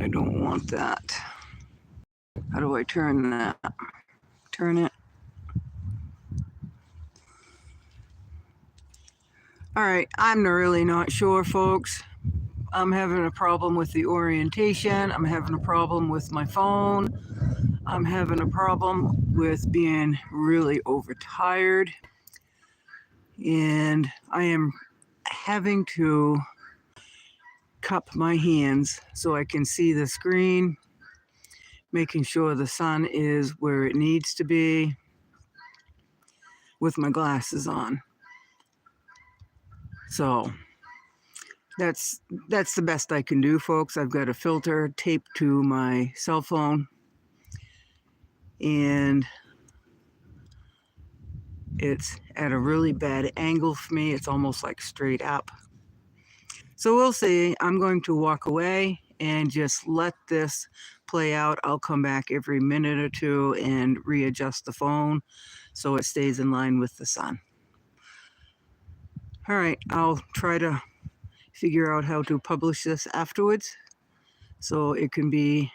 I don't want that. How do I turn that? Turn it. All right, I'm really not sure, folks. I'm having a problem with the orientation. I'm having a problem with my phone. I'm having a problem with being really overtired. And I am having to cup my hands so I can see the screen, making sure the sun is where it needs to be with my glasses on. So that's the best I can do, folks. I've got a filter taped to my cell phone, and it's at a really bad angle for me. It's almost like straight up. So we'll see. I'm going to walk away and just let this play out. I'll come back every minute or two and readjust the phone so it stays in line with the sun. All right, I'll try to figure out how to publish this afterwards so it can be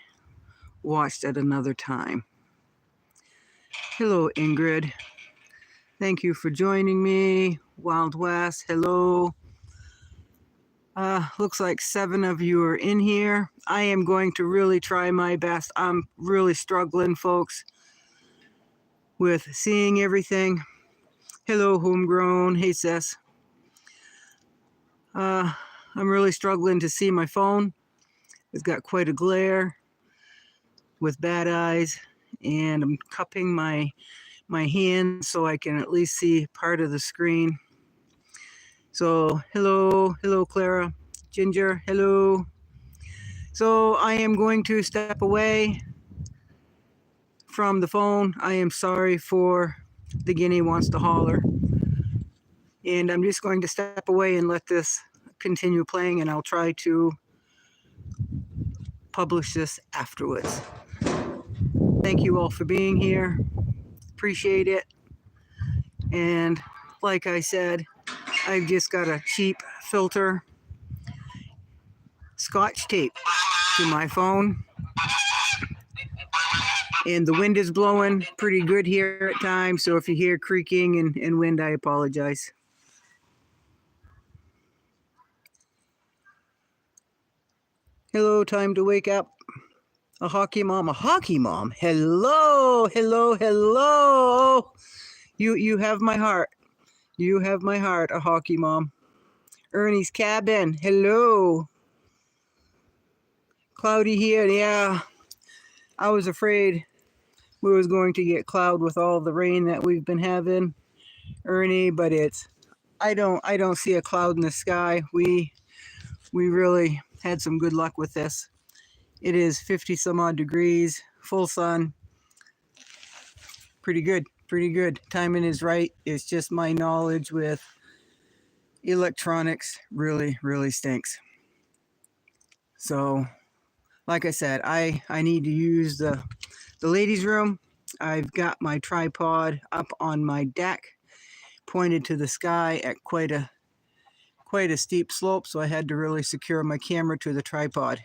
watched at another time. Hello, Ingrid. Thank you for joining me. Wild West, hello. Looks like 7 of you are in here. I am going to really try my best. I'm really struggling, folks, with seeing everything. Hello, Homegrown. Hey, sis. I'm really struggling to see my phone. It's got quite a glare with bad eyes, and I'm cupping my hand so I can at least see part of the screen. So hello Clara, Ginger, hello. So I am going to step away from the phone. I am sorry for the guinea wants to holler. And I'm just going to step away and let this continue playing, and I'll try to publish this afterwards. Thank you all for being here. Appreciate it. And like I said, I've just got a cheap filter, Scotch tape to my phone. And the wind is blowing pretty good here at times, so if you hear creaking and wind, I apologize. Hello, time to wake up. A hockey mom. Hello. You have my heart. You have my heart, a hockey mom. Ernie's cabin. Hello. Cloudy here. Yeah. I was afraid we was going to get cloud with all the rain that we've been having, Ernie, but I don't see a cloud in the sky. We really had some good luck with this. It is 50 some odd degrees, full sun. Pretty good. Timing is right. It's just my knowledge with electronics really stinks. So, like I said, I need to use the ladies' room. I've got my tripod up on my deck, pointed to the sky at quite a steep slope, so I had to really secure my camera to the tripod.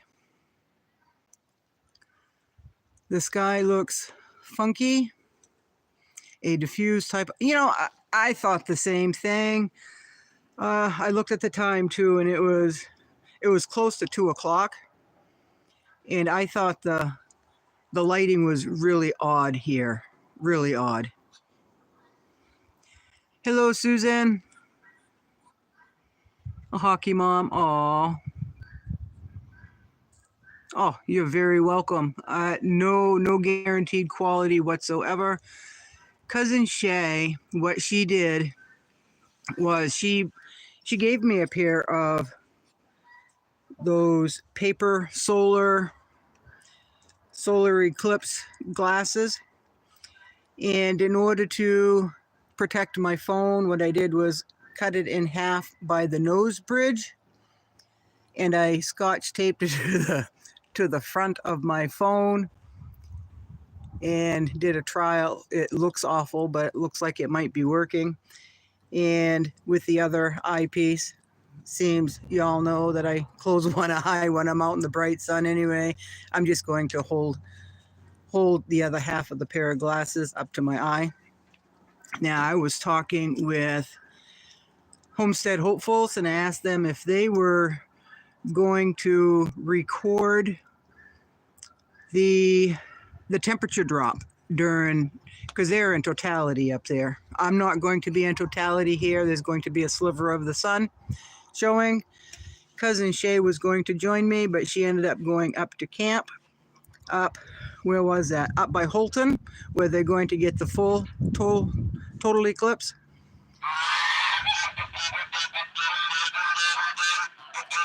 The sky looks funky, a diffused type. You know, I thought the same thing. I looked at the time too, and it was close to 2 o'clock, and I thought the lighting was really odd here, really odd. Hello, Susan. A hockey mom. Oh, you're very welcome. No guaranteed quality whatsoever. Cousin Shay, what she did was she gave me a pair of those paper solar eclipse glasses, and in order to protect my phone, what I did was cut it in half by the nose bridge, and I Scotch taped it to the front of my phone and did a trial. It looks awful, but it looks like it might be working. And with the other eyepiece, seems you all know that I close one eye when I'm out in the bright sun anyway. I'm just going to hold the other half of the pair of glasses up to my eye. Now, I was talking with Homestead Hopefuls and I asked them if they were going to record the temperature drop during, because they're in totality up there. I'm not going to be in totality here. There's going to be a sliver of the sun showing. Cousin Shay was going to join me, but she ended up going up to camp. Up, where was that? Up by Holton, where they're going to get the full total eclipse.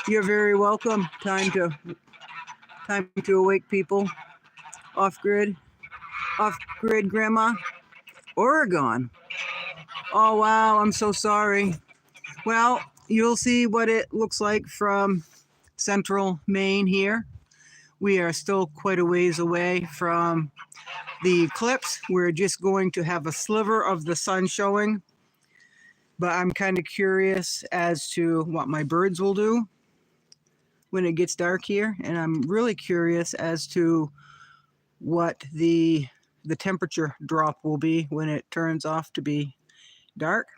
You're very welcome. Time to awake people. Off grid, Grandma. Oregon. Oh wow, I'm so sorry. Well, you'll see what it looks like from central Maine here. We are still quite a ways away from the eclipse. We're just going to have a sliver of the sun showing. But I'm kind of curious as to what my birds will do when it gets dark here. And I'm really curious as to what the temperature drop will be when it turns off to be dark.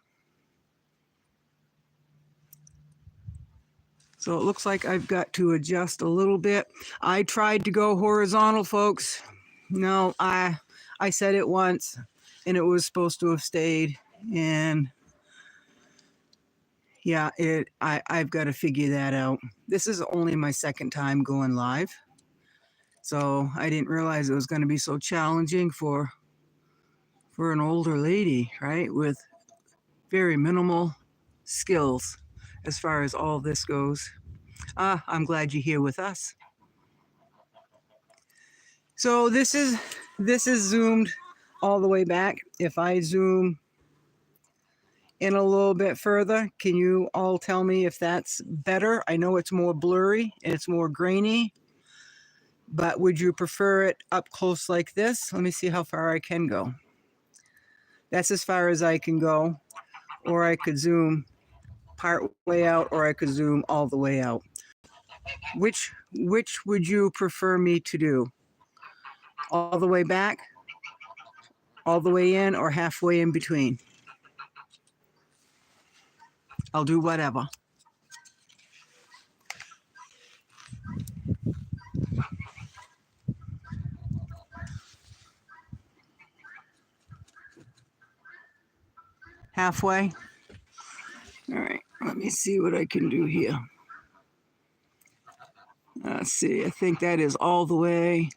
So it looks like I've got to adjust a little bit. I tried to go horizontal, folks. No, I said it once and it was supposed to have stayed. And yeah, I've got to figure that out. This is only my second time going live. So I didn't realize it was going to be so challenging for an older lady, right? With very minimal skills as far as all this goes. I'm glad you're here with us. So this is zoomed all the way back. If I zoom in a little bit further, can you all tell me if that's better? I know it's more blurry and it's more grainy, but would you prefer it up close like this? Let me see how far I can go. That's as far as I can go, or I could zoom part way out, or I could zoom all the way out. Which would you prefer me to do? All the way back, all the way in, or halfway in between? I'll do whatever. Halfway? All right, let me see what I can do here. Let's see, I think that is all the way.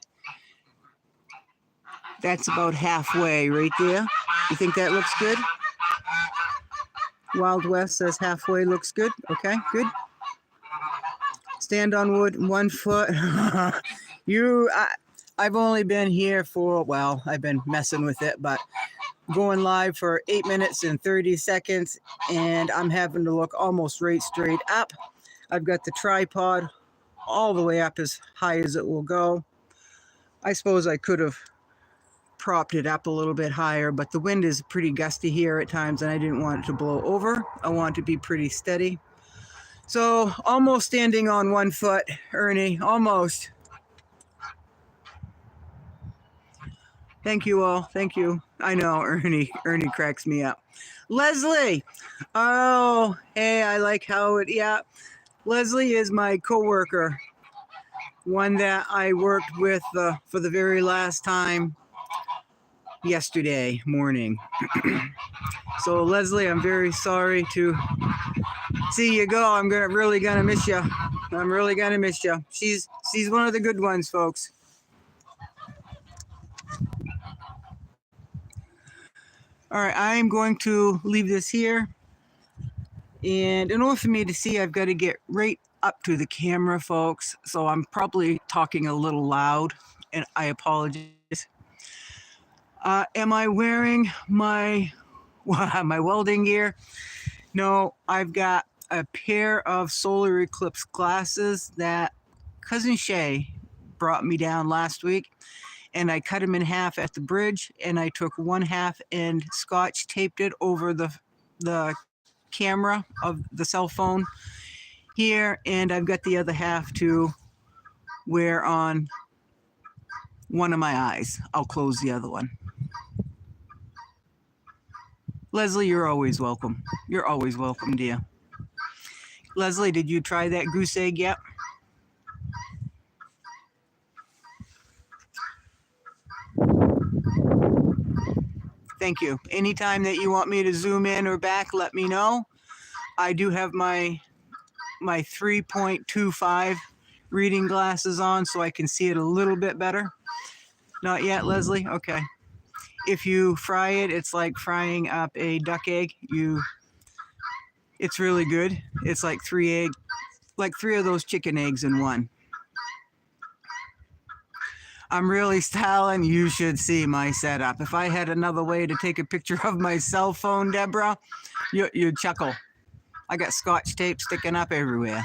That's about halfway right there. You think that looks good? Wild West says halfway looks good. Okay, good. Stand on wood, 1 foot. I've only been here for, well, I've been messing with it, but going live for 8 minutes and 30 seconds, and I'm having to look almost right straight up. I've got the tripod all the way up as high as it will go. I suppose I could have propped it up a little bit higher, but the wind is pretty gusty here at times, and I didn't want it to blow over. I want it to be pretty steady. So almost standing on 1 foot, Ernie, almost. Thank you all. Thank you. I know Ernie cracks me up. Leslie. Oh, hey, I like how it, yeah. Leslie is my coworker, one that I worked with for the very last time yesterday morning. So Leslie, I'm very sorry to see you go. I'm really gonna miss you. I'm really gonna miss you. She's one of the good ones, folks. All right, I'm going to leave this here. And in order for me to see, I've got to get right up to the camera, folks. So I'm probably talking a little loud, and I apologize. Am I wearing my welding gear? No, I've got a pair of solar eclipse glasses that Cousin Shay brought me down last week, and I cut them in half at the bridge, and I took one half and scotch taped it over the camera of the cell phone, here, and I've got the other half to wear on one of my eyes. I'll close the other one. Leslie, you're always welcome. You're always welcome, dear. Leslie, did you try that goose egg yet? Thank you. Anytime that you want me to zoom in or back, let me know. I do have my 3.25 reading glasses on so I can see it a little bit better. Not yet, Leslie? Okay. If you fry it, it's like frying up a duck egg. It's really good. It's like three of those chicken eggs in one. I'm really styling. You should see my setup. If I had another way to take a picture of my cell phone, Deborah, you'd chuckle. I got scotch tape sticking up everywhere.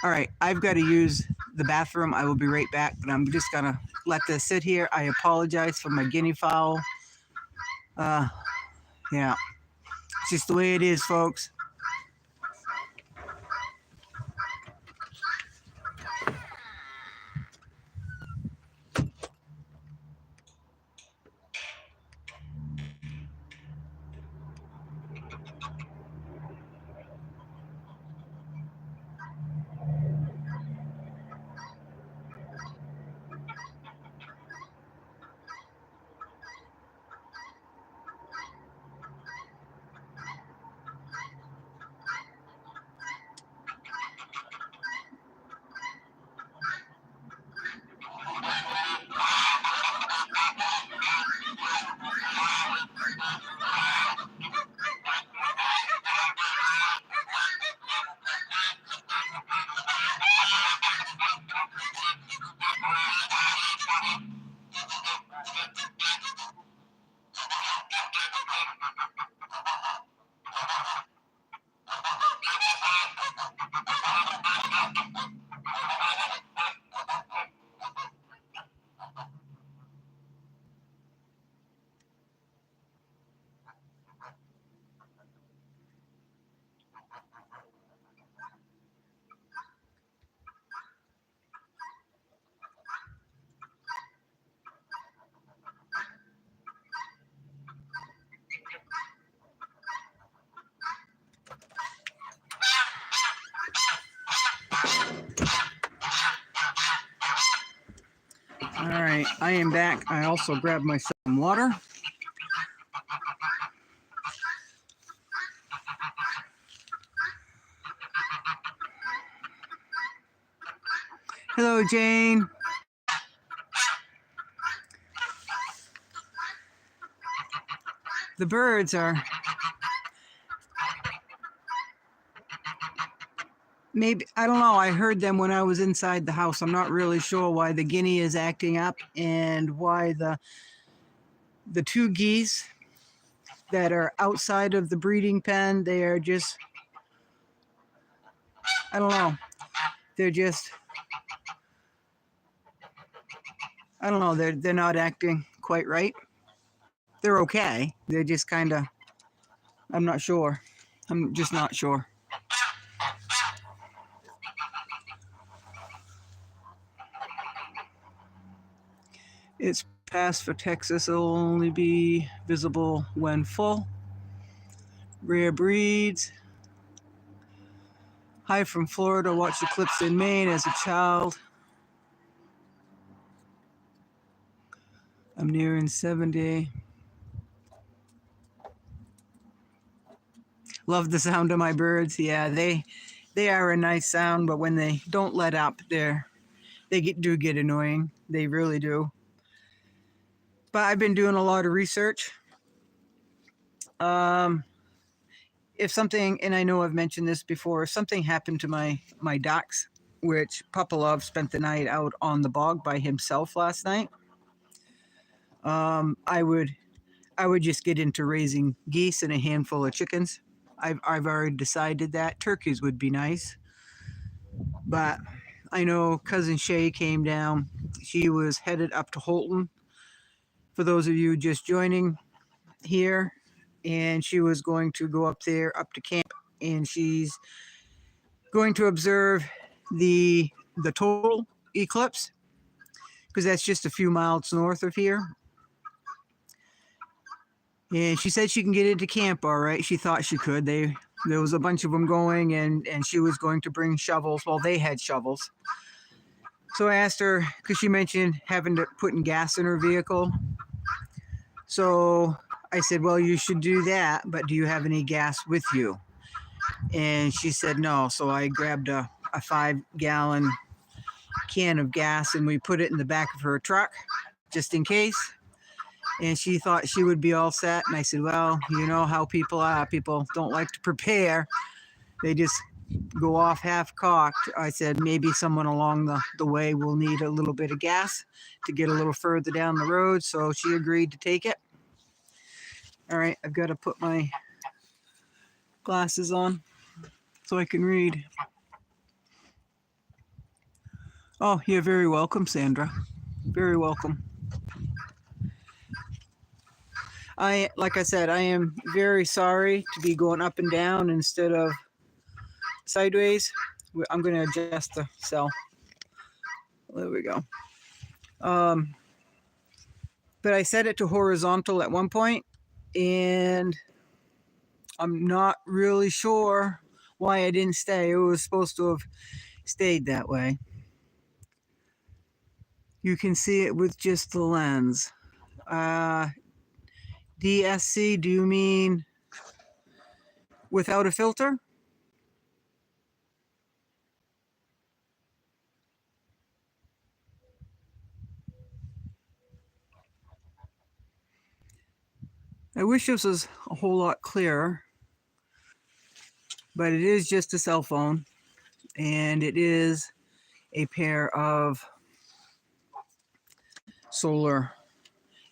All right, I've got to use the bathroom. I will be right back, but I'm just going to let this sit here. I apologize for my guinea fowl. Yeah, it's just the way it is, folks. All right, I am back. I also grabbed myself some water. Hello, Jane. The birds are maybe, I don't know. I heard them when I was inside the house. I'm not really sure why the guinea is acting up and why the two geese that are outside of the breeding pen, they are just, I don't know. They're just, I don't know. They're not acting quite right. They're okay. They're just kind of, I'm not sure. I'm just not sure. It's past for Texas. It'll only be visible when full. Rare breeds. Hi from Florida. Watched eclipse in Maine as a child. I'm nearing 70. Love the sound of my birds. Yeah, they are a nice sound, but when they don't let up, do get annoying. They really do. But I've been doing a lot of research. If something, and I know I've mentioned this before, if something happened to my ducks, which Papa Love spent the night out on the bog by himself last night, I would just get into raising geese and a handful of chickens. I've already decided that turkeys would be nice, but I know cousin Shay came down. She was headed up to Holton. For those of you just joining here, and she was going to go up there, up to camp, and she's going to observe the total eclipse, because that's just a few miles north of here. And she said she can get into camp all right. She thought she could. There was a bunch of them going, and she was going to bring shovels. Well, they had shovels. So I asked her, because she mentioned having to put in gas in her vehicle. So I said, well, you should do that, but do you have any gas with you? And she said no. So I grabbed a 5-gallon can of gas, and we put it in the back of her truck just in case. And she thought she would be all set. And I said, well, you know how people are. People don't like to prepare. They just go off half-cocked. I said, maybe someone along the way will need a little bit of gas to get a little further down the road. So she agreed to take it. All right, I've got to put my glasses on so I can read. Oh, you're very welcome, Sandra. Very welcome. Like I said, I am very sorry to be going up and down instead of sideways. I'm going to adjust the cell. There we go. But I set it to horizontal at one point, and I'm not really sure why I didn't stay. It was supposed to have stayed that way. You can see it with just the lens. DSC, do you mean without a filter? I wish this was a whole lot clearer, but it is just a cell phone, and it is a pair of solar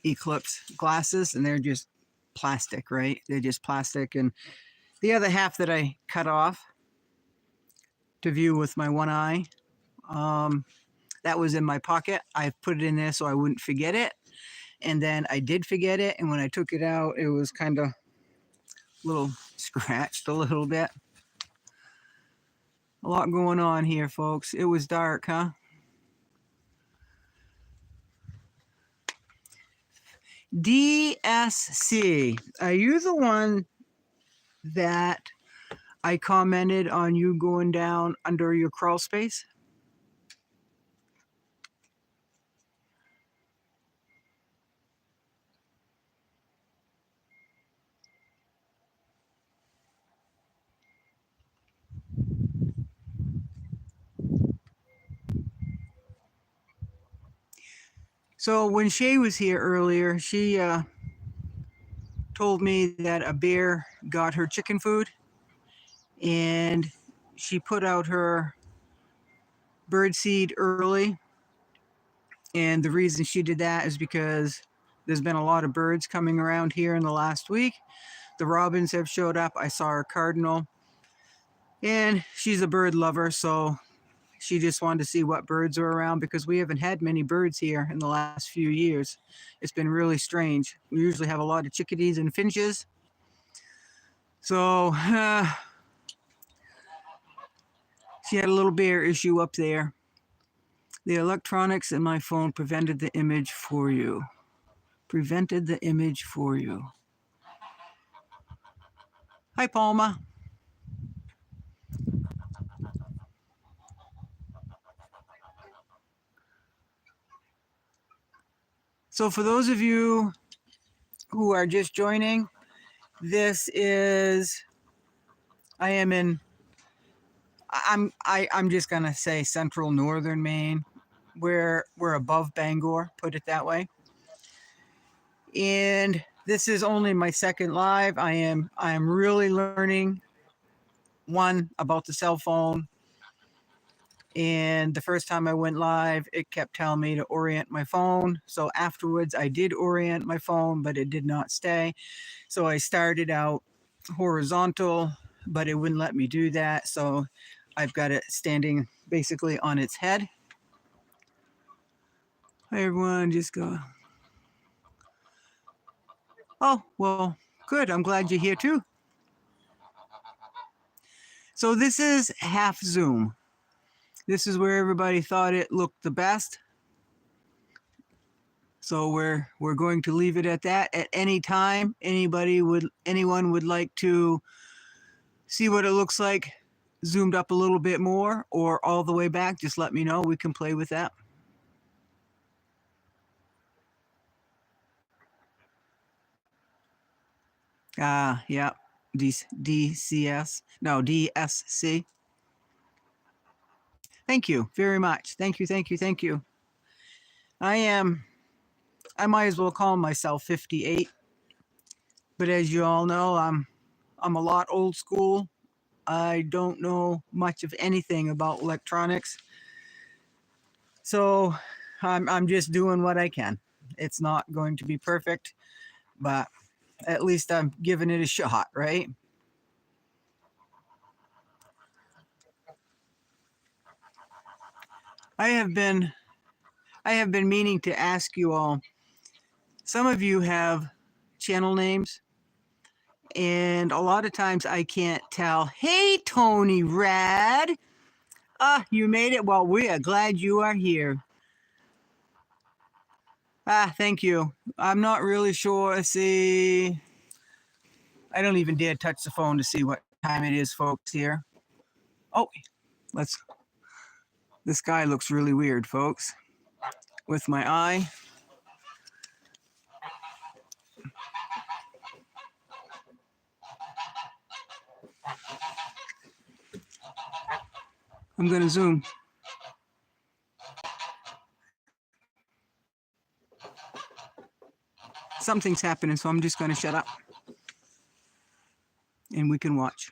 eclipse glasses, and they're just plastic, right? They're just plastic, and the other half that I cut off to view with my one eye, that was in my pocket. I put it in there so I wouldn't forget it, and then I did forget it, and when I took it out, it was kind of a little scratched a little bit. A lot going on here, folks. It was dark, huh? DSC, are you the one that I commented on you going down under your crawl space? So when Shay was here earlier, she told me that a bear got her chicken food, and she put out her bird seed early. And the reason she did that is because there's been a lot of birds coming around here in the last week. The robins have showed up. I saw her cardinal, and she's a bird lover, so she just wanted to see what birds are around, because we haven't had many birds here in the last few years. It's been really strange. We usually have a lot of chickadees and finches. So she had a little bear issue up there. The electronics in my phone prevented the image for you. Prevented the image for you. Hi, Palma. So for those of you who are just joining, this is, I'm just gonna say central northern Maine. We're above Bangor, put it that way. And this is only my second live. I am really learning, one, about the cell phone. And the first time I went live, it kept telling me to orient my phone. So afterwards, I did orient my phone, but it did not stay. So I started out horizontal, but it wouldn't let me do that. So I've got it standing basically on its head. Hi, everyone. Just go. Oh, well, Good. I'm glad you're here too. So this is half Zoom. This is where everybody thought it looked the best. So we're going to leave it at that. At any time, anyone would like to see what it looks like zoomed up a little bit more or all the way back, just let me know. We can play with that. Yeah, DCS. No, DSC. Thank you very much. Thank you, thank you, thank you. I might as well call myself 58, but as you all know, I'm a lot old school. I don't know much of anything about electronics. So I'm just doing what I can. It's not going to be perfect, but at least I'm giving it a shot, right? I have been I have been meaning to ask you all. Some of you have channel names, and a lot of times I can't tell. Hey, Tony Rad. You made it. Well, we are glad you are here. Thank you. I'm not really sure. See, I don't even dare touch the phone to see what time it is, folks, here. Oh, let's. This guy looks really weird, folks. With my eye. I'm going to zoom. Something's happening, so I'm just going to shut up. And we can watch.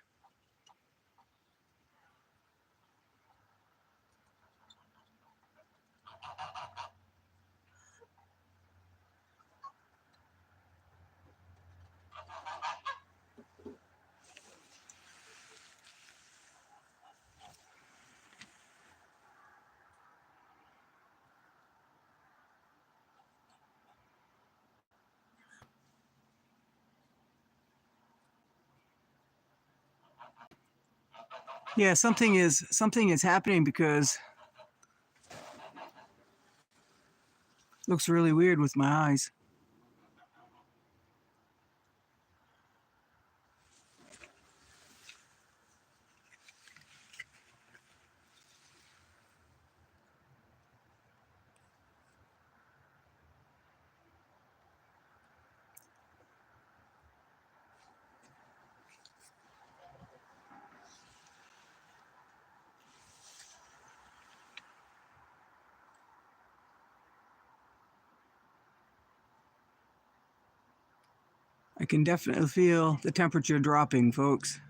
Yeah, something is happening because it looks really weird with my eyes. I can definitely feel the temperature dropping, folks.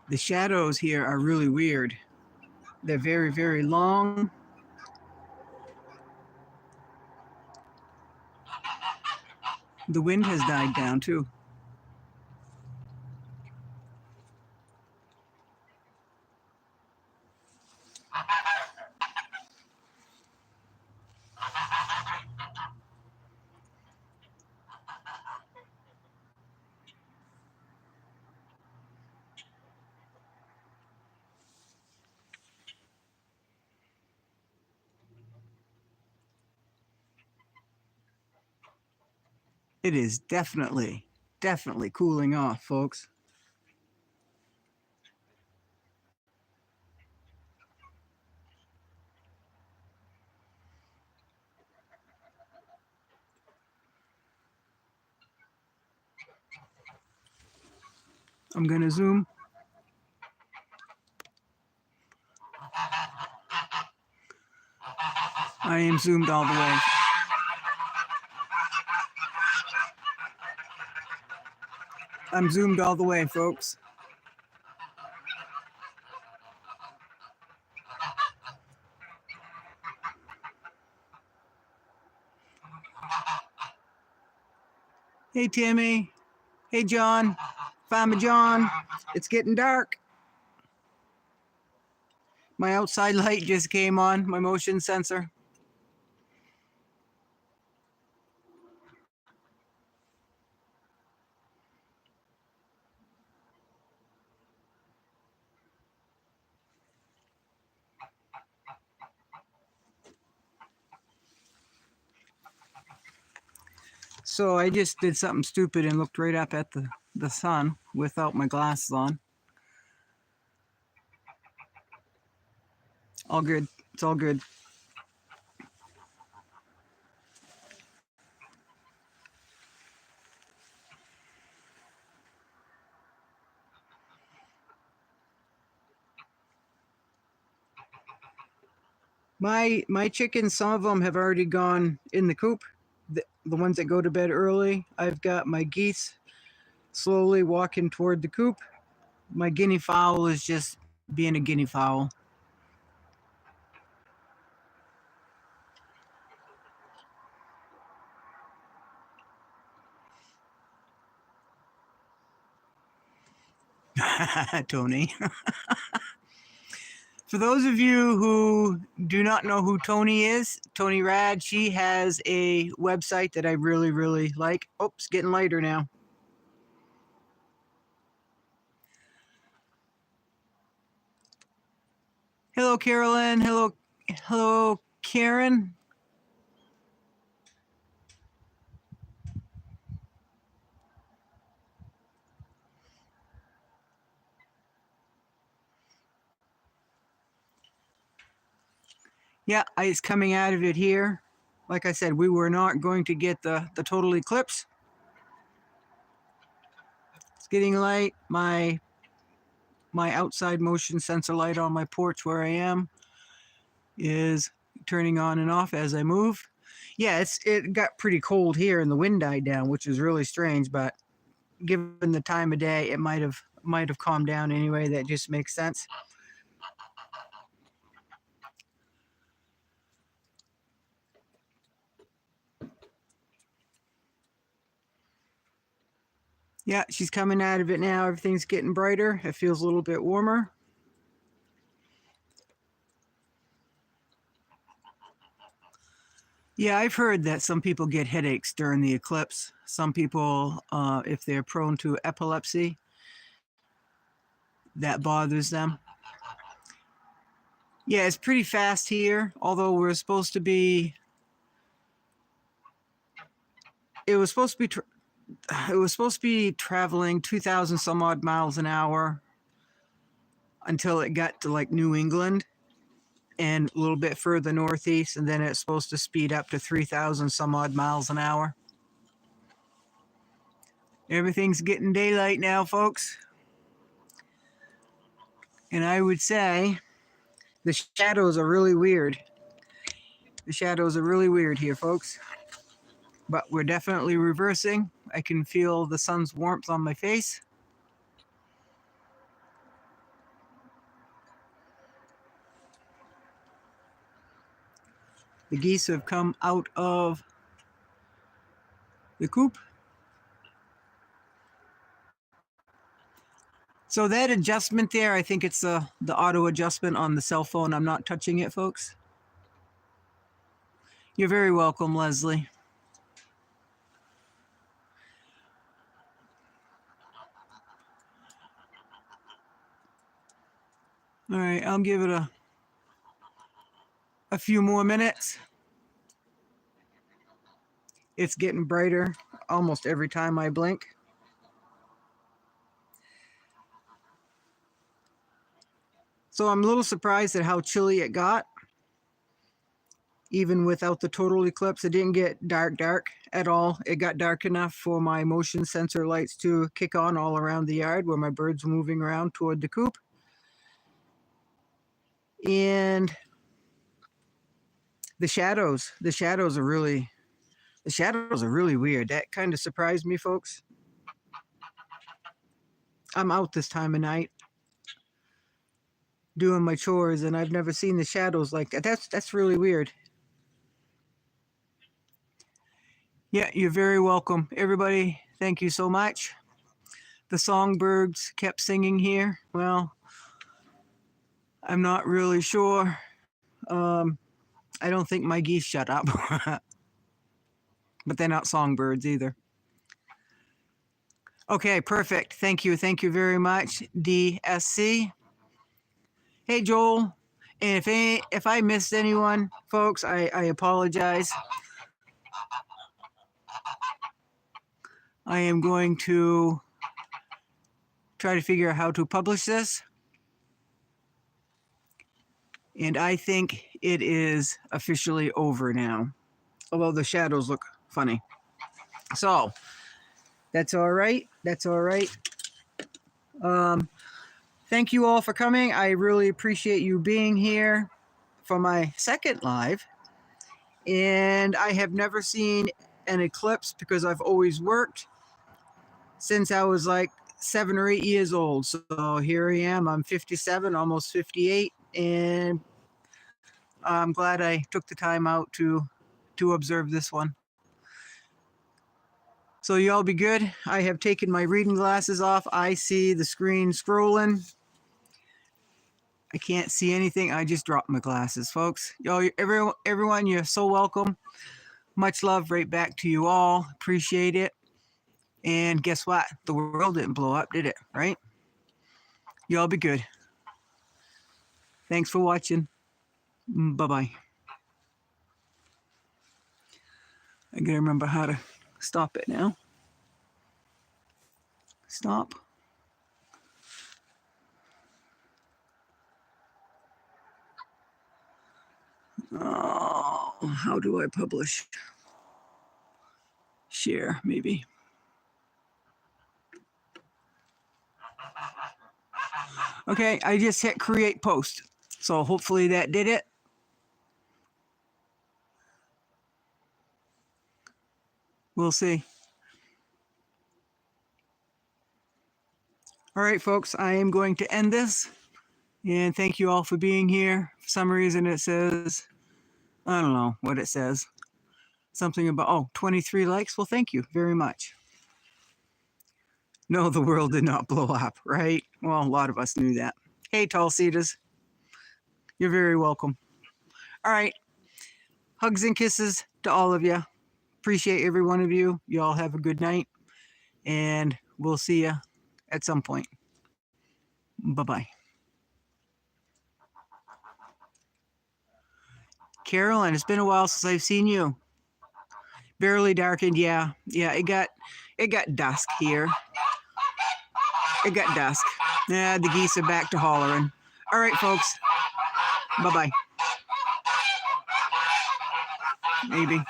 The shadows here are really weird. They're very, very long. The wind has died down too. It is definitely, definitely cooling off, folks. I'm going to zoom. I am zoomed all the way. I'm zoomed all the way, folks. Hey, Timmy. Hey, John. Farmer John. It's getting dark. My outside light just came on, my motion sensor. So I just did something stupid and looked right up at the sun without my glasses on. All good. It's all good. My chickens, some of them have already gone in the coop. The ones that go to bed early. I've got my geese slowly walking toward the coop. My guinea fowl is just being a guinea fowl. Tony. For those of you who do not know who Tony is, Tony Rad, she has a website that I really, really like. Oops, getting lighter now. Hello, Carolyn. Hello, Karen. Yeah, ice coming out of it here. Like I said, we were not going to get the total eclipse. It's getting light. My outside motion sensor light on my porch where I am is turning on and off as I move. Yeah, it got pretty cold here and the wind died down, which is really strange, but given the time of day, it might have calmed down anyway. That just makes sense. Yeah, she's coming out of it now. Everything's getting brighter. It feels a little bit warmer. Yeah, I've heard that some people get headaches during the eclipse. Some people, if they're prone to epilepsy, that bothers them. Yeah, it's pretty fast here, although we're supposed to be. It was supposed to be traveling 2,000 some odd miles an hour until it got to like New England and a little bit further northeast, and then it's supposed to speed up to 3,000 some odd miles an hour. Everything's getting daylight now, folks. And I would say the shadows are really weird. The shadows are really weird here, folks. But we're definitely reversing. I can feel the sun's warmth on my face. The geese have come out of the coop. So that adjustment there, I think it's the auto adjustment on the cell phone. I'm not touching it, folks. You're very welcome, Leslie. All right, I'll give it a few more minutes. It's getting brighter almost every time I blink. So I'm a little surprised at how chilly it got. even without the total eclipse. It didn't get dark at all. It got dark enough for my motion sensor lights to kick on all around the yard where my birds were moving around toward the coop. And the shadows are really weird. That kind of surprised me, folks. I'm out this time of night doing my chores, and I've never seen the shadows like that. That's really weird. Yeah, you're very welcome. Everybody, thank you so much. The songbirds kept singing here. Well, I'm not really sure. I don't think my geese shut up. But they're not songbirds either. Okay, perfect. Thank you. Thank you very much, DSC. Hey, Joel. And if I missed anyone, folks, I apologize. I am going to try to figure out how to publish this. And I think it is officially over now, although the shadows look funny. So that's all right. That's all right. Thank you all for coming. I really appreciate you being here for my second live. And I have never seen an eclipse because I've always worked since I was like 7 or 8 years old. So here I am. I'm 57, almost 58, and I'm glad I took the time out to observe this one. So you all be good. I have taken my reading glasses off. I see the screen scrolling. I can't see anything. I just dropped my glasses, folks. Y'all, everyone, you're so welcome. Much love right back to you all. Appreciate it. And guess what? The world didn't blow up, did it? Right? Y'all be good. Thanks for watching. Bye-bye. I gotta remember how to stop it now. Stop. Oh, how do I publish? Share, maybe. Okay, I just hit create post. So hopefully that did it. We'll see. All right, folks, I am going to end this. And thank you all for being here. For some reason it says, I don't know what it says. Something about, 23 likes. Well, thank you very much. No, the world did not blow up, right? Well, a lot of us knew that. Hey, Tall Cedars. You're very welcome. All right. Hugs and kisses to all of you. Appreciate every one of you. You all have a good night. And we'll see you at some point. Bye-bye. Carolyn, it's been a while since I've seen you. Barely darkened, yeah. Yeah, it got dusk here. It got dusk. Yeah, the geese are back to hollering. All right, folks. Bye-bye. Maybe.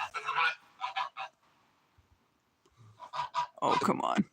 Oh, come on.